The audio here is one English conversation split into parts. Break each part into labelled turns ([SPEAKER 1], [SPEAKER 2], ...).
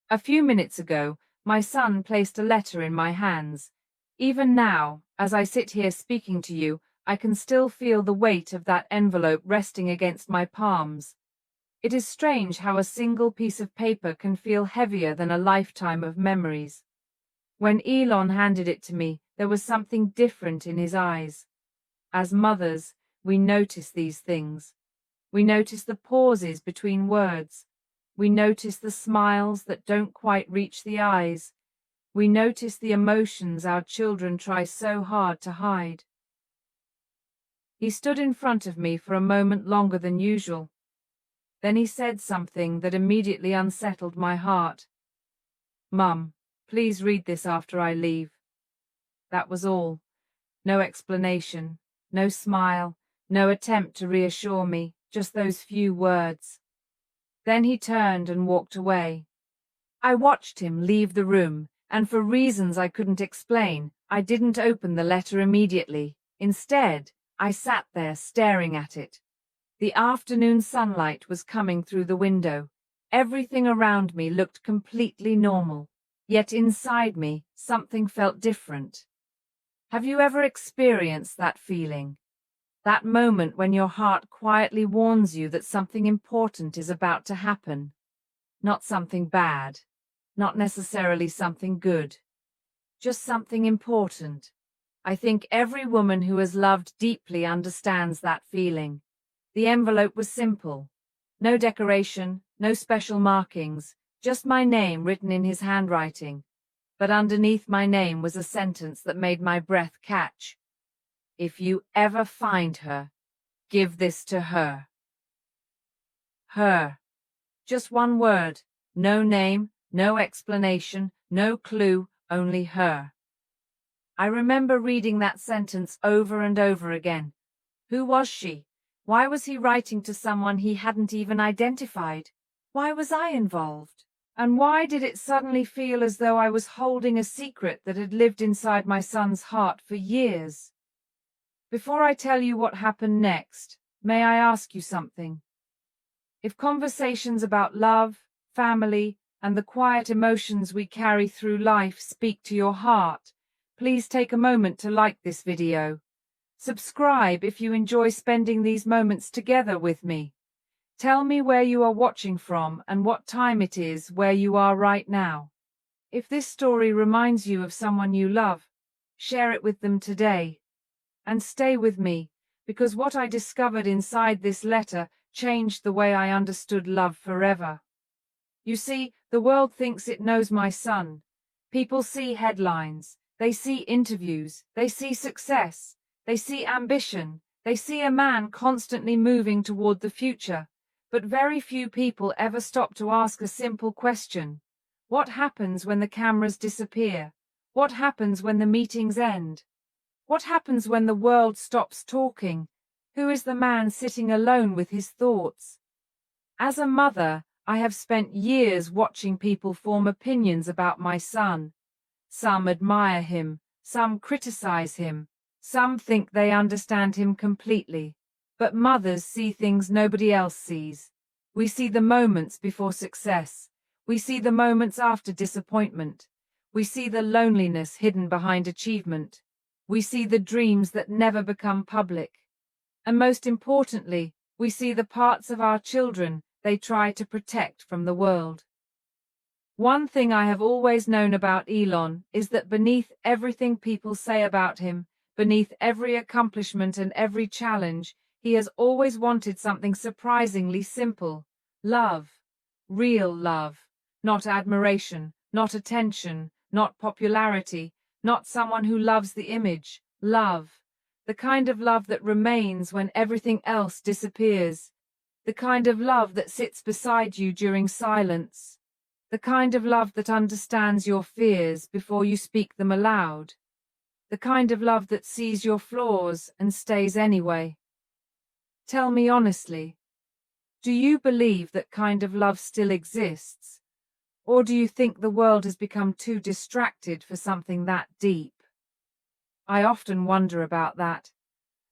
[SPEAKER 1] A few minutes ago, my son placed a letter in my hands. Even now, as I sit here speaking to you, I can still feel the weight of that envelope resting against my palms. It is strange how a single piece of paper can feel heavier than a lifetime of memories. When Elon handed it to me, there was something different in his eyes. As mothers, we notice these things. We notice the pauses between words. We notice the smiles that don't quite reach the eyes. We notice the emotions our children try so hard to hide. He stood in front of me for a moment longer than usual. Then he said something that immediately unsettled my heart. "Mum, please read this after I leave." That was all. No explanation, no smile, no attempt to reassure me, just those few words. Then he turned and walked away. I watched him leave the room, and for reasons I couldn't explain, I didn't open the letter immediately. Instead, I sat there staring at it. The afternoon sunlight was coming through the window. Everything around me looked completely normal. Yet inside me, something felt different. Have you ever experienced that feeling? That moment when your heart quietly warns you that something important is about to happen. Not something bad, not necessarily something good, just something important. I think every woman who has loved deeply understands that feeling. The envelope was simple. No decoration, no special markings, just my name written in his handwriting. But underneath my name was a sentence that made my breath catch. "If you ever find her, give this to her." Her. Just one word. No name, no explanation, no clue, only her. I remember reading that sentence over and over again. Who was she? Why was he writing to someone he hadn't even identified? Why was I involved? And why did it suddenly feel as though I was holding a secret that had lived inside my son's heart for years? Before I tell you what happened next, may I ask you something? If conversations about love, family, and the quiet emotions we carry through life speak to your heart, please take a moment to like this video. Subscribe if you enjoy spending these moments together with me. Tell me where you are watching from and what time it is where you are right now. If this story reminds you of someone you love, share it with them today. And stay with me, because what I discovered inside this letter changed the way I understood love forever. You see, the world thinks it knows my son. People see headlines, they see interviews, they see success, they see ambition, they see a man constantly moving toward the future. But very few people ever stop to ask a simple question. What happens when the cameras disappear? What happens when the meetings end? What happens when the world stops talking? Who is the man sitting alone with his thoughts? As a mother, I have spent years watching people form opinions about my son. Some admire him, some criticize him, some think they understand him completely. But mothers see things nobody else sees. We see the moments before success. We see the moments after disappointment. We see the loneliness hidden behind achievement. We see the dreams that never become public. And most importantly, we see the parts of our children they try to protect from the world. One thing I have always known about Elon is that beneath everything people say about him, beneath every accomplishment and every challenge, he has always wanted something surprisingly simple. Love. Real love. Not admiration, not attention, not popularity, not someone who loves the image. Love. The kind of love that remains when everything else disappears. The kind of love that sits beside you during silence. The kind of love that understands your fears before you speak them aloud. The kind of love that sees your flaws and stays anyway. Tell me honestly, do you believe that kind of love still exists? Or do you think the world has become too distracted for something that deep? I often wonder about that,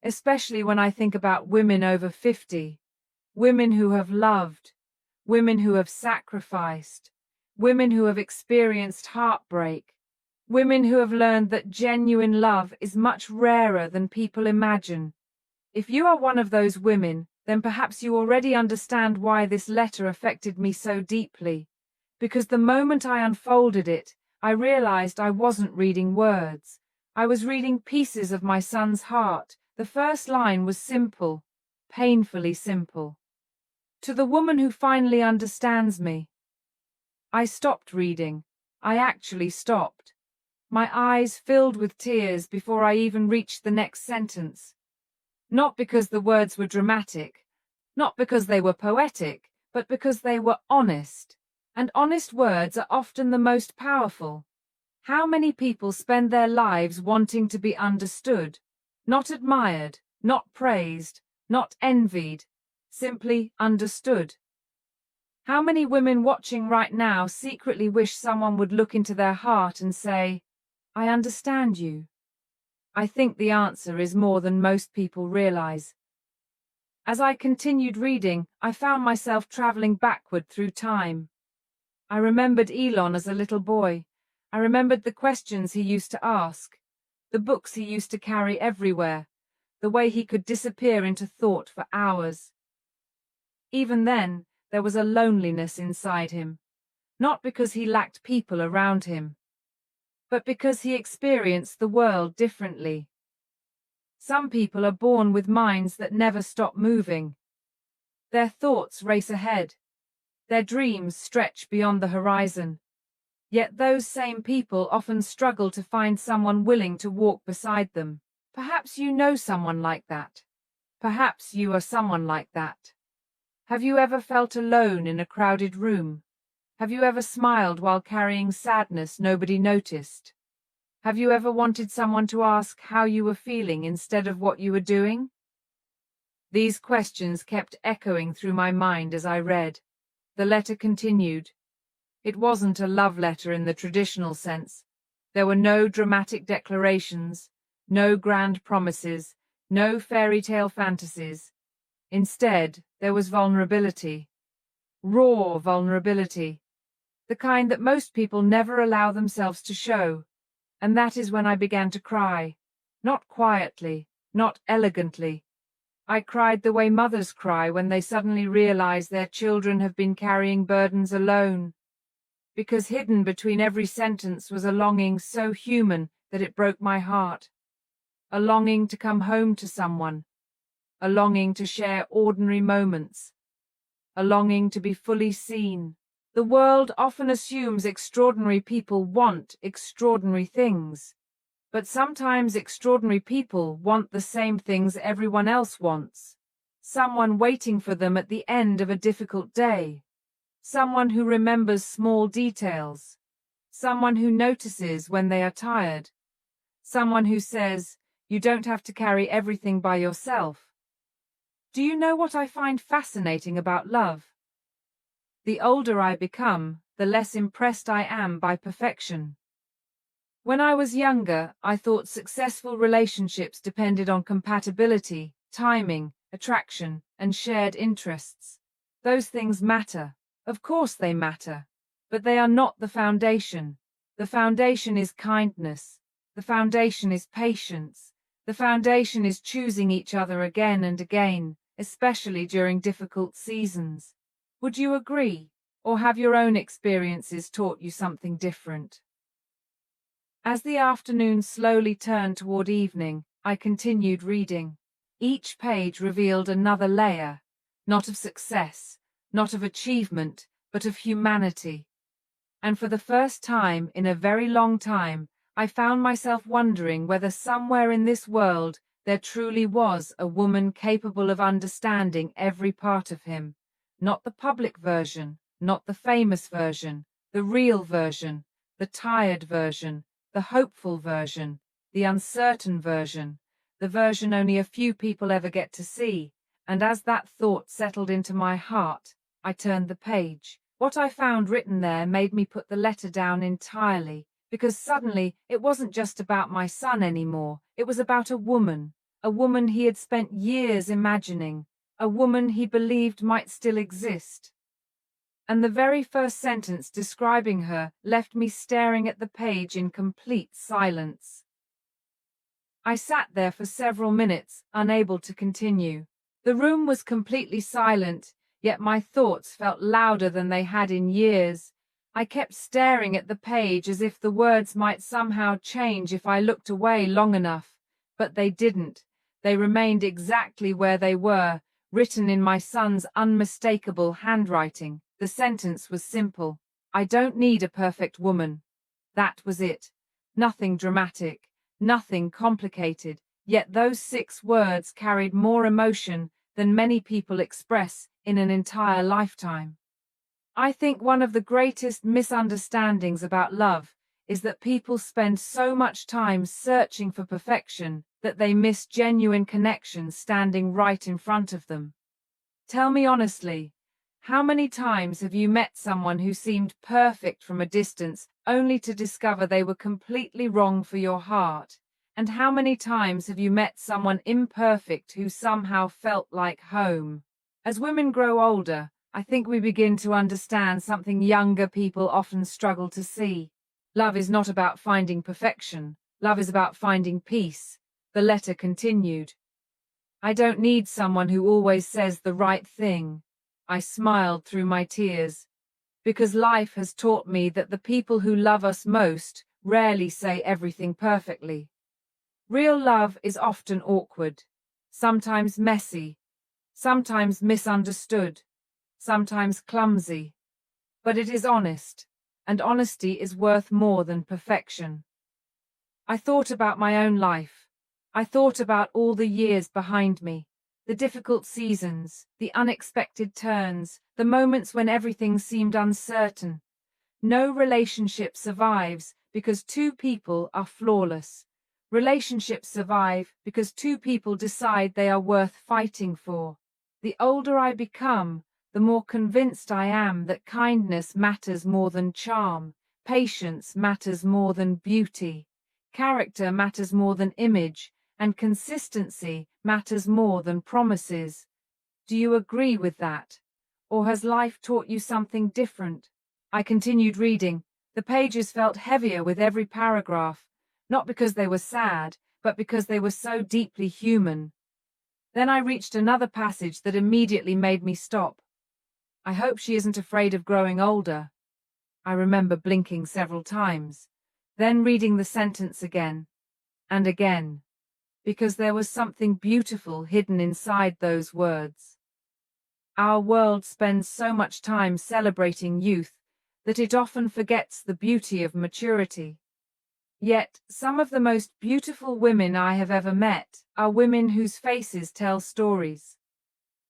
[SPEAKER 1] especially when I think about women over 50, women who have loved, women who have sacrificed, women who have experienced heartbreak, women who have learned that genuine love is much rarer than people imagine. If you are one of those women, then perhaps you already understand why this letter affected me so deeply. Because the moment I unfolded it, I realized I wasn't reading words. I was reading pieces of my son's heart. The first line was simple, painfully simple. To the woman who finally understands me. I stopped reading. I actually stopped. My eyes filled with tears before I even reached the next sentence. Not because the words were dramatic, not because they were poetic, but because they were honest. And honest words are often the most powerful. How many people spend their lives wanting to be understood, not admired, not praised, not envied, simply understood? How many women watching right now secretly wish someone would look into their heart and say, "I understand you"? I think the answer is more than most people realize. As I continued reading, I found myself traveling backward through time. I remembered Elon as a little boy. I remembered the questions he used to ask, the books he used to carry everywhere, the way he could disappear into thought for hours. Even then, there was a loneliness inside him, not because he lacked people around him, but because he experienced the world differently. Some people are born with minds that never stop moving. Their thoughts race ahead. Their dreams stretch beyond the horizon. Yet those same people often struggle to find someone willing to walk beside them. Perhaps you know someone like that. Perhaps you are someone like that. Have you ever felt alone in a crowded room? Have you ever smiled while carrying sadness nobody noticed? Have you ever wanted someone to ask how you were feeling instead of what you were doing? These questions kept echoing through my mind as I read. The letter continued. It wasn't a love letter in the traditional sense. There were no dramatic declarations, no grand promises, no fairy tale fantasies. Instead, there was vulnerability. Raw vulnerability. The kind that most people never allow themselves to show. And that is when I began to cry. Not quietly, not elegantly. I cried the way mothers cry when they suddenly realize their children have been carrying burdens alone. Because hidden between every sentence was a longing so human that it broke my heart. A longing to come home to someone. A longing to share ordinary moments. A longing to be fully seen. The world often assumes extraordinary people want extraordinary things. But sometimes extraordinary people want the same things everyone else wants. Someone waiting for them at the end of a difficult day. Someone who remembers small details. Someone who notices when they are tired. Someone who says, "You don't have to carry everything by yourself." Do you know what I find fascinating about love? The older I become, the less impressed I am by perfection. When I was younger, I thought successful relationships depended on compatibility, timing, attraction, and shared interests. Those things matter. Of course they matter. But they are not the foundation. The foundation is kindness. The foundation is patience. The foundation is choosing each other again and again, especially during difficult seasons. Would you agree? Or have your own experiences taught you something different? As the afternoon slowly turned toward evening, I continued reading. Each page revealed another layer, not of success, not of achievement, but of humanity. And for the first time in a very long time, I found myself wondering whether somewhere in this world there truly was a woman capable of understanding every part of him. Not the public version, not the famous version, the real version, the tired version, the hopeful version, the uncertain version, the version only a few people ever get to see. And as that thought settled into my heart, I turned the page. What I found written there made me put the letter down entirely, because suddenly it wasn't just about my son anymore. It was about a woman he had spent years imagining, a woman he believed might still exist. and the very first sentence describing her left me staring at the page in complete silence. I sat there for several minutes, unable to continue. The room was completely silent, yet my thoughts felt louder than they had in years. I kept staring at the page as if the words might somehow change if I looked away long enough, but they didn't. They remained exactly where they were, written in my son's unmistakable handwriting. The sentence was simple. I don't need a perfect woman. That was it. Nothing dramatic, nothing complicated, yet those 6 words carried more emotion than many people express in an entire lifetime. I think one of the greatest misunderstandings about love is that people spend so much time searching for perfection that they miss genuine connection standing right in front of them. Tell me honestly, how many times have you met someone who seemed perfect from a distance only to discover they were completely wrong for your heart? And how many times have you met someone imperfect who somehow felt like home? As women grow older, I think we begin to understand something younger people often struggle to see. Love is not about finding perfection. Love is about finding peace. The letter continued. I don't need someone who always says the right thing. I smiled through my tears, because life has taught me that the people who love us most rarely say everything perfectly. Real love is often awkward, sometimes messy, sometimes misunderstood, sometimes clumsy, but it is honest, and honesty is worth more than perfection. I thought about my own life. I thought about all the years behind me, the difficult seasons, the unexpected turns, the moments when everything seemed uncertain. No relationship survives because 2 people are flawless. Relationships survive because 2 people decide they are worth fighting for. The older I become, the more convinced I am that kindness matters more than charm, patience matters more than beauty, character matters more than image, and consistency matters more than promises. Do you agree with that? Or has life taught you something different? I continued reading. The pages felt heavier with every paragraph, not because they were sad, but because they were so deeply human. Then I reached another passage that immediately made me stop. I hope she isn't afraid of growing older. I remember blinking several times, then reading the sentence again and again, because there was something beautiful hidden inside those words. Our world spends so much time celebrating youth that it often forgets the beauty of maturity. Yet, some of the most beautiful women I have ever met are women whose faces tell stories.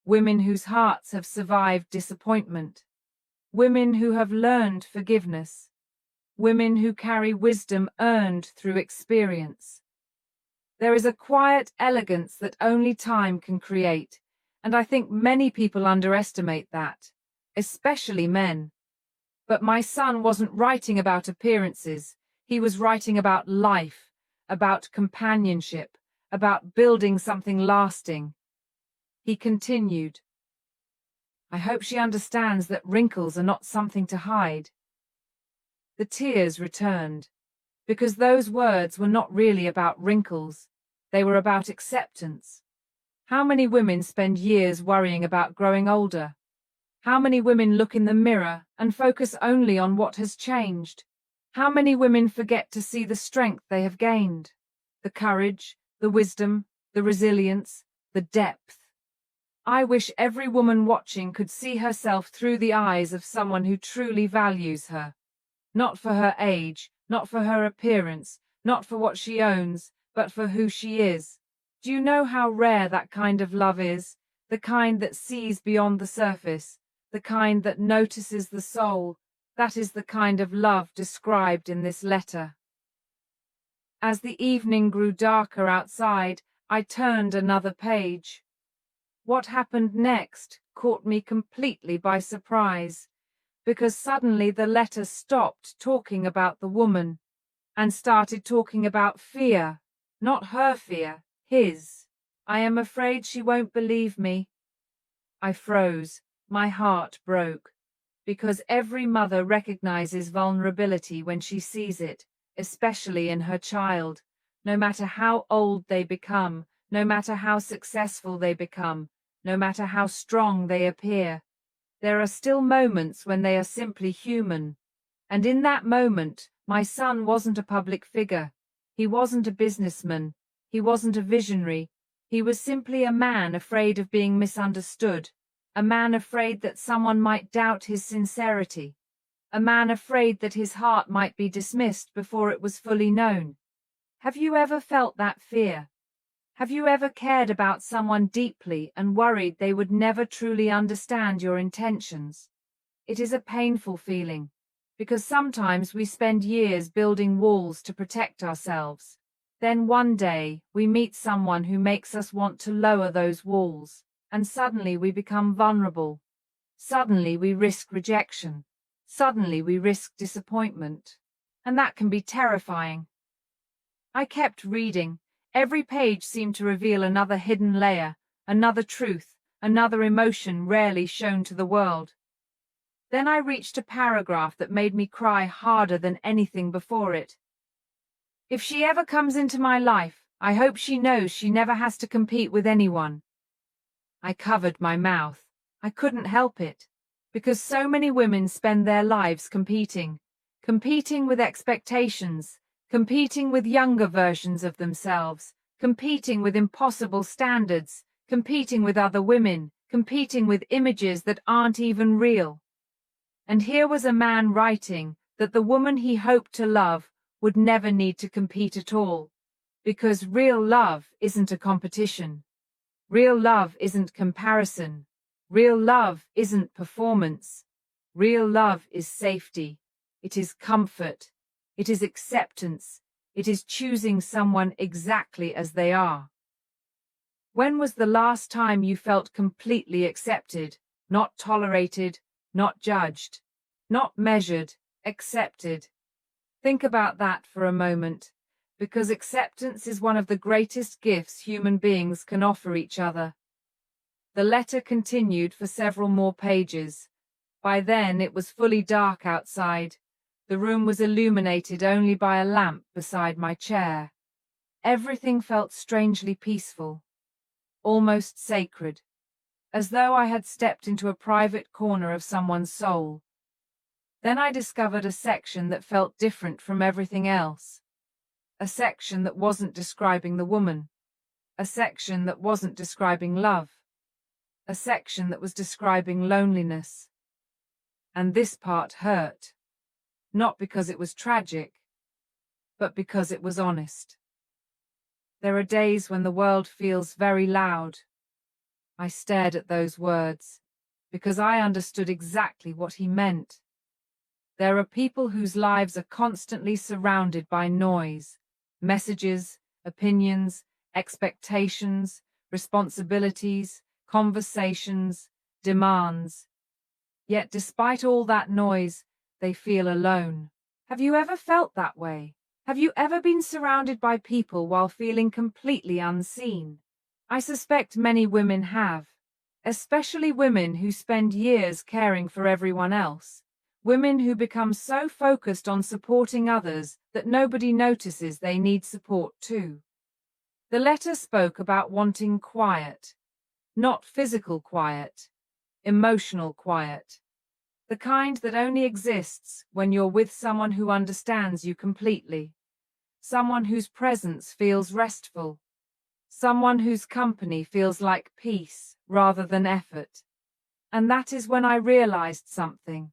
[SPEAKER 1] Women whose hearts have survived disappointment. Women who have learned forgiveness. Women who carry wisdom earned through experience. There is a quiet elegance that only time can create, and I think many people underestimate that, especially men. But my son wasn't writing about appearances. He was writing about life, about companionship, about building something lasting. He continued, I hope she understands that wrinkles are not something to hide. The tears returned, because those words were not really about wrinkles. They were about acceptance. How many women spend years worrying about growing older? How many women look in the mirror and focus only on what has changed? How many women forget to see the strength they have gained? The courage, the wisdom, the resilience, the depth. I wish every woman watching could see herself through the eyes of someone who truly values her. Not for her age, not for her appearance, not for what she owns, but for who she is. Do you know how rare that kind of love is? The kind that sees beyond the surface, the kind that notices the soul. That is the kind of love described in this letter. As the evening grew darker outside, I turned another page. What happened next caught me completely by surprise, because suddenly the letter stopped talking about the woman and started talking about fear. Not her fear, his. I am afraid she won't believe me. I froze. My heart broke. Because every mother recognizes vulnerability when she sees it, especially in her child. No matter how old they become, no matter how successful they become, no matter how strong they appear, there are still moments when they are simply human. And in that moment, my son wasn't a public figure. He wasn't a businessman. He wasn't a visionary. He was simply a man afraid of being misunderstood, a man afraid that someone might doubt his sincerity, a man afraid that his heart might be dismissed before it was fully known. Have you ever felt that fear? Have you ever cared about someone deeply and worried they would never truly understand your intentions? It is a painful feeling, because sometimes we spend years building walls to protect ourselves. Then one day, we meet someone who makes us want to lower those walls, and suddenly we become vulnerable. Suddenly we risk rejection. Suddenly we risk disappointment. And that can be terrifying. I kept reading. Every page seemed to reveal another hidden layer, another truth, another emotion rarely shown to the world. Then I reached a paragraph that made me cry harder than anything before it. If she ever comes into my life, I hope she knows she never has to compete with anyone. I covered my mouth. I couldn't help it. Because so many women spend their lives competing with expectations, competing with younger versions of themselves, competing with impossible standards, competing with other women, competing with images that aren't even real. And here was a man writing that the woman he hoped to love would never need to compete at all. Because real love isn't a competition. Real love isn't comparison. Real love isn't performance. Real love is safety. It is comfort. It is acceptance. It is choosing someone exactly as they are. When was the last time you felt completely accepted, not tolerated, not judged, not measured, accepted? Think about that for a moment, because acceptance is one of the greatest gifts human beings can offer each other. The letter continued for several more pages. By then it was fully dark outside. The room was illuminated only by a lamp beside my chair. Everything felt strangely peaceful, almost sacred, as though I had stepped into a private corner of someone's soul. Then I discovered a section that felt different from everything else. A section that wasn't describing the woman. A section that wasn't describing love. A section that was describing loneliness. And this part hurt. Not because it was tragic, but because it was honest. There are days when the world feels very loud. I stared at those words, because I understood exactly what he meant. There are people whose lives are constantly surrounded by noise, messages, opinions, expectations, responsibilities, conversations, demands. Yet despite all that noise, they feel alone. Have you ever felt that way? Have you ever been surrounded by people while feeling completely unseen? I suspect many women have, especially women who spend years caring for everyone else. Women who become so focused on supporting others that nobody notices they need support too. The letter spoke about wanting quiet, not physical quiet, emotional quiet. The kind that only exists when you're with someone who understands you completely. Someone whose presence feels restful. Someone whose company feels like peace rather than effort. And that is when I realized something.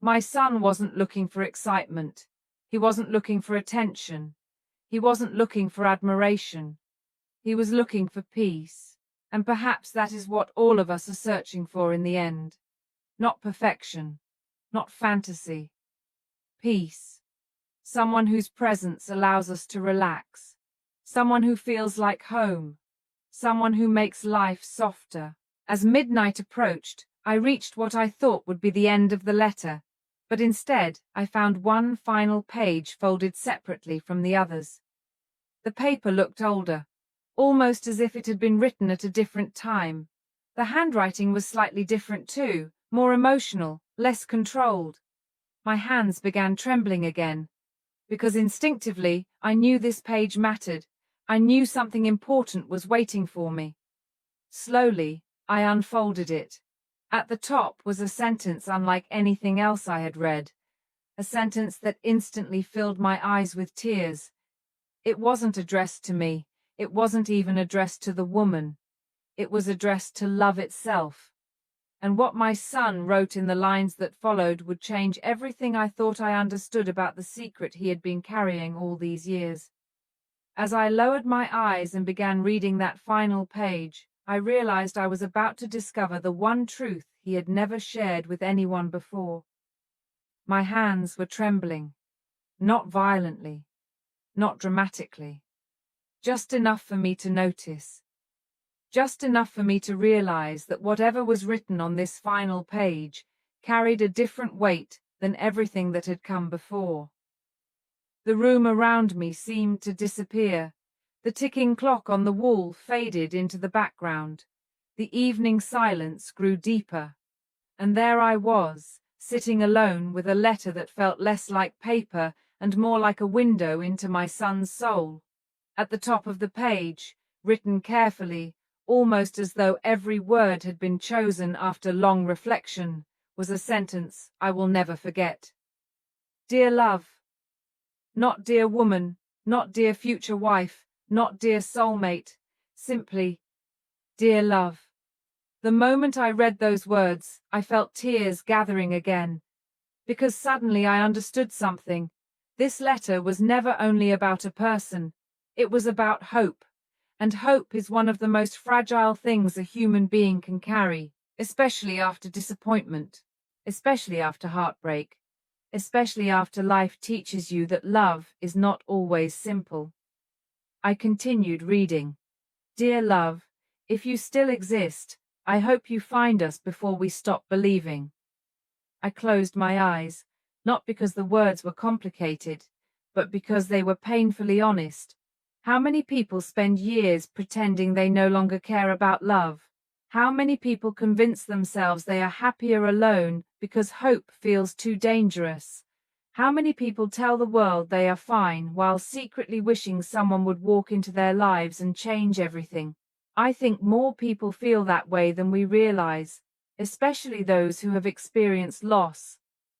[SPEAKER 1] My son wasn't looking for excitement. He wasn't looking for attention. He wasn't looking for admiration. He was looking for peace. And perhaps that is what all of us are searching for in the end. Not perfection. Not fantasy. Peace. Someone whose presence allows us to relax. Someone who feels like home. Someone who makes life softer. As midnight approached, I reached what I thought would be the end of the letter. But instead, I found one final page folded separately from the others. The paper looked older, almost as if it had been written at a different time. The handwriting was slightly different too, more emotional, less controlled. My hands began trembling again, because instinctively I knew this page mattered. I knew something important was waiting for me. Slowly, I unfolded it. At the top was a sentence unlike anything else I had read, a sentence that instantly filled my eyes with tears. It wasn't addressed to me. It wasn't even addressed to the woman. It was addressed to love itself. And what my son wrote in the lines that followed would change everything I thought I understood about the secret he had been carrying all these years. As I lowered my eyes and began reading that final page, I realized I was about to discover the one truth he had never shared with anyone before. My hands were trembling, not violently, not dramatically, just enough for me to notice. Just enough for me to realize that whatever was written on this final page carried a different weight than everything that had come before. The room around me seemed to disappear. The ticking clock on the wall faded into the background. The evening silence grew deeper. And there I was, sitting alone with a letter that felt less like paper and more like a window into my son's soul. At the top of the page, written carefully, almost as though every word had been chosen after long reflection, was a sentence I will never forget. Dear love. Not dear woman, not dear future wife, not dear soulmate, simply, dear love. The moment I read those words, I felt tears gathering again, because suddenly I understood something. This letter was never only about a person, it was about hope. And hope is one of the most fragile things a human being can carry, especially after disappointment, especially after heartbreak, especially after life teaches you that love is not always simple. I continued reading. Dear love, if you still exist, I hope you find us before we stop believing. I closed my eyes, not because the words were complicated, but because they were painfully honest. How many people spend years pretending they no longer care about love? How many people convince themselves they are happier alone because hope feels too dangerous? How many people tell the world they are fine while secretly wishing someone would walk into their lives and change everything? I think more people feel that way than we realize, especially those who have experienced loss,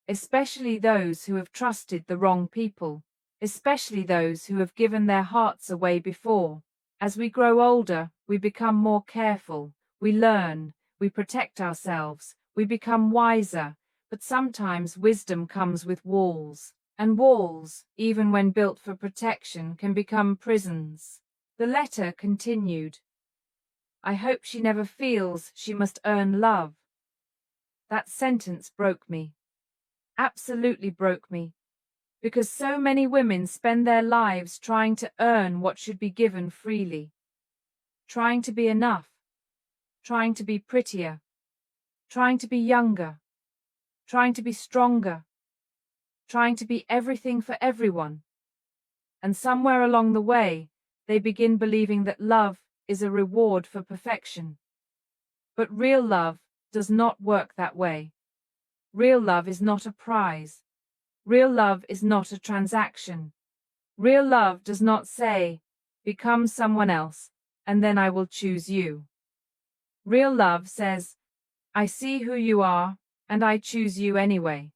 [SPEAKER 1] especially those who have trusted the wrong people, especially those who have given their hearts away before. As we grow older, we become more careful, we learn, we protect ourselves, we become wiser, but sometimes wisdom comes with walls, and walls, even when built for protection, can become prisons. The letter continued. I hope she never feels she must earn love. That sentence broke me. Absolutely broke me. Because so many women spend their lives trying to earn what should be given freely. Trying to be enough. Trying to be prettier. Trying to be younger. Trying to be stronger. Trying to be everything for everyone. And somewhere along the way, they begin believing that love is a reward for perfection. But real love does not work that way. Real love is not a prize. Real love is not a transaction. Real love does not say, become someone else, and then I will choose you. Real love says, I see who you are, and I choose you anyway.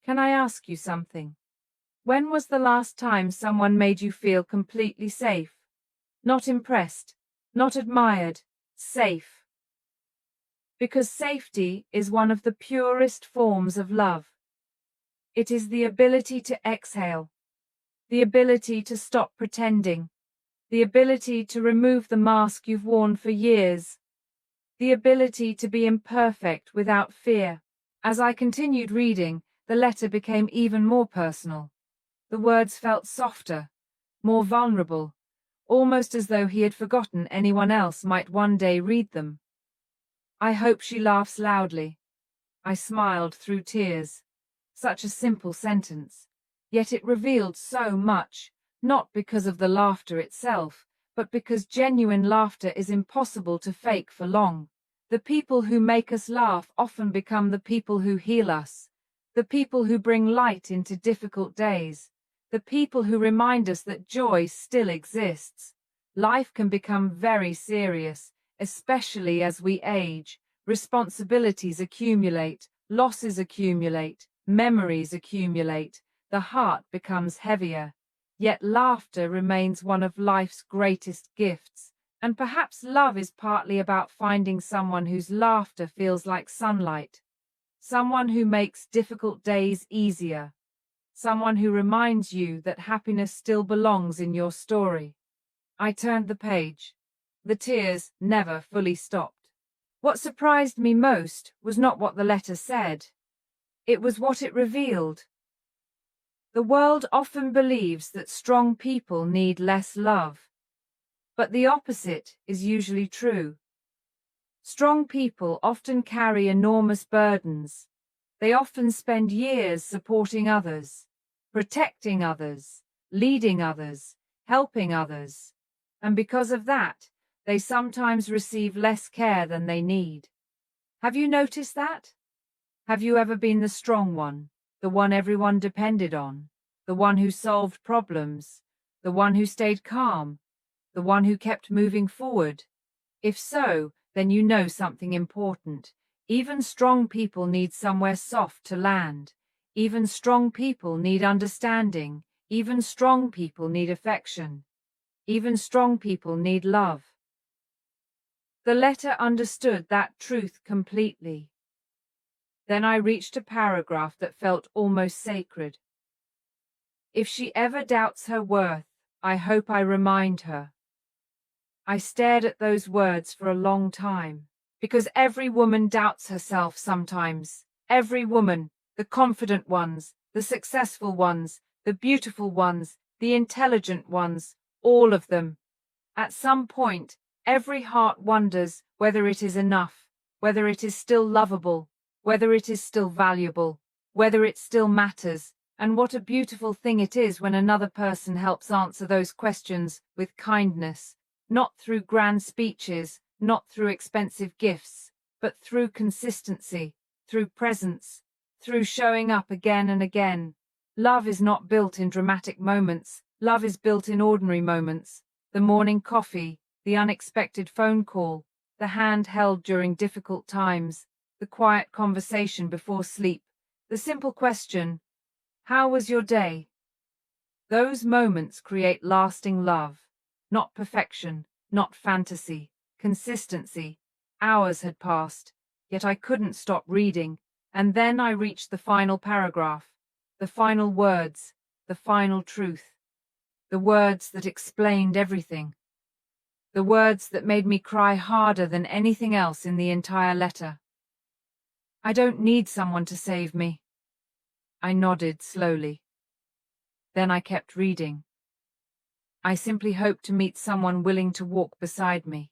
[SPEAKER 1] Can I ask you something? When was the last time someone made you feel completely safe? Not impressed, not admired, safe. Because safety is one of the purest forms of love. It is the ability to exhale, the ability to stop pretending, the ability to remove the mask you've worn for years, the ability to be imperfect without fear. As I continued reading, the letter became even more personal. The words felt softer, more vulnerable, almost as though he had forgotten anyone else might one day read them. I hope she laughs loudly. I smiled through tears. Such a simple sentence, yet it revealed so much, not because of the laughter itself, but because genuine laughter is impossible to fake for long. The people who make us laugh often become the people who heal us, the people who bring light into difficult days, the people who remind us that joy still exists. Life can become very serious, especially as we age. Responsibilities accumulate, losses accumulate, memories accumulate, the heart becomes heavier. Yet laughter remains one of life's greatest gifts, and perhaps love is partly about finding someone whose laughter feels like sunlight, someone who makes difficult days easier, someone who reminds you that happiness still belongs in your story. I turned the page. The tears never fully stopped. What surprised me most was not what the letter said. It was what it revealed. The world often believes that strong people need less love, but the opposite is usually true. Strong people often carry enormous burdens. They often spend years supporting others, protecting others, leading others, helping others. And because of that, they sometimes receive less care than they need. Have you noticed that? Have you ever been the strong one, the one everyone depended on, the one who solved problems, the one who stayed calm, the one who kept moving forward? If so, then you know something important. Even strong people need somewhere soft to land. Even strong people need understanding. Even strong people need affection. Even strong people need love. The letter understood that truth completely. Then I reached a paragraph that felt almost sacred. If she ever doubts her worth, I hope I remind her. I stared at those words for a long time, because every woman doubts herself sometimes. Every woman, the confident ones, the successful ones, the beautiful ones, the intelligent ones, all of them. At some point, every heart wonders whether it is enough, whether it is still lovable, whether it is still valuable, whether it still matters, and what a beautiful thing it is when another person helps answer those questions with kindness, not through grand speeches, not through expensive gifts, but through consistency, through presence, through showing up again and again. Love is not built in dramatic moments. Love is built in ordinary moments. The morning coffee, the unexpected phone call, the hand held during difficult times, the quiet conversation before sleep, the simple question, "How was your day?" Those moments create lasting love, not perfection, not fantasy, consistency. Hours had passed, yet I couldn't stop reading, and then I reached the final paragraph, the final words, the final truth, the words that explained everything. The words that made me cry harder than anything else in the entire letter. I don't need someone to save me. I nodded slowly. Then I kept reading. I simply hoped to meet someone willing to walk beside me.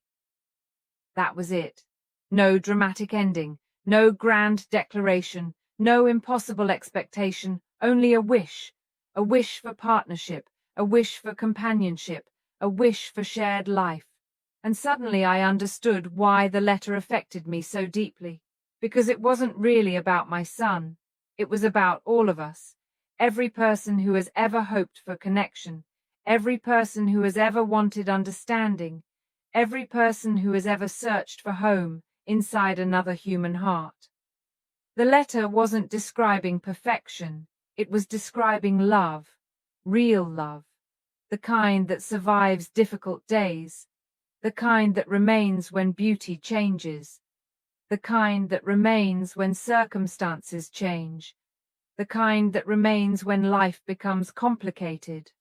[SPEAKER 1] That was it. No dramatic ending, no grand declaration, no impossible expectation, only a wish for partnership, a wish for companionship, a wish for shared life. And suddenly I understood why the letter affected me so deeply. Because it wasn't really about my son. It was about all of us. Every person who has ever hoped for connection. Every person who has ever wanted understanding. Every person who has ever searched for home inside another human heart. The letter wasn't describing perfection. It was describing love. Real love. The kind that survives difficult days. The kind that remains when beauty changes. The kind that remains when circumstances change. The kind that remains when life becomes complicated.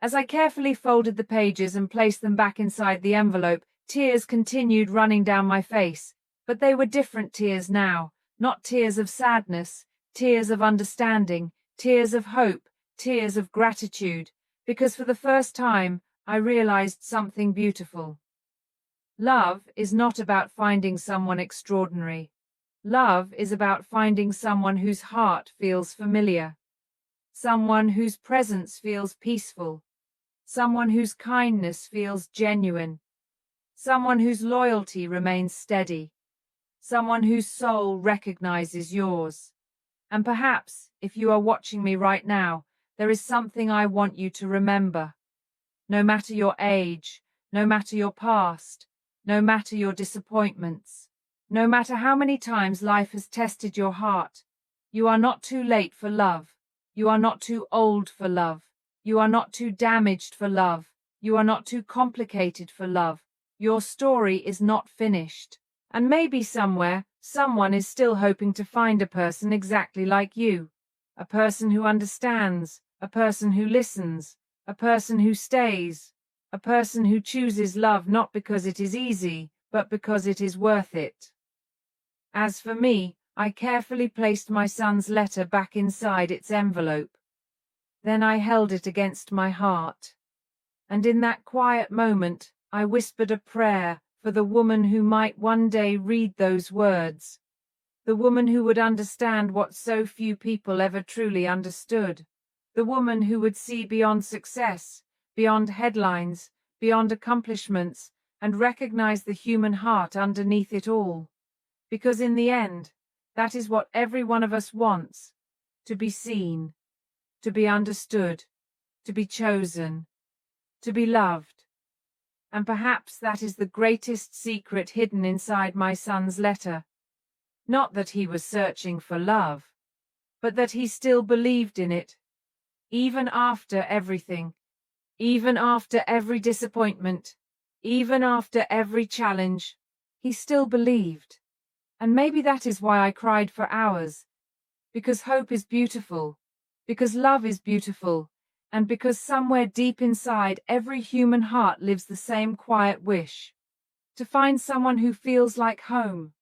[SPEAKER 1] As I carefully folded the pages and placed them back inside the envelope, tears continued running down my face, but they were different tears now, not tears of sadness, tears of understanding, tears of hope, tears of gratitude, because for the first time, I realized something beautiful. Love is not about finding someone extraordinary. Love is about finding someone whose heart feels familiar, someone whose presence feels peaceful, someone whose kindness feels genuine, someone whose loyalty remains steady, someone whose soul recognizes yours. And perhaps, if you are watching me right now, there is something I want you to remember. No matter your age, no matter your past, no matter your disappointments, no matter how many times life has tested your heart, you are not too late for love. You are not too old for love. You are not too damaged for love. You are not too complicated for love. Your story is not finished. And maybe somewhere, someone is still hoping to find a person exactly like you. A person who understands, a person who listens, a person who stays, a person who chooses love not because it is easy, but because it is worth it. As for me, I carefully placed my son's letter back inside its envelope. Then I held it against my heart. And in that quiet moment, I whispered a prayer for the woman who might one day read those words. The woman who would understand what so few people ever truly understood. The woman who would see beyond success, beyond headlines, beyond accomplishments, and recognize the human heart underneath it all. Because in the end, that is what every one of us wants: to be seen, to be understood, to be chosen, to be loved. And perhaps that is the greatest secret hidden inside my son's letter. Not that he was searching for love, but that he still believed in it. Even after everything, even after every disappointment, even after every challenge, he still believed. And maybe that is why I cried for hours. Because hope is beautiful, because love is beautiful, and because somewhere deep inside every human heart lives the same quiet wish: to find someone who feels like home,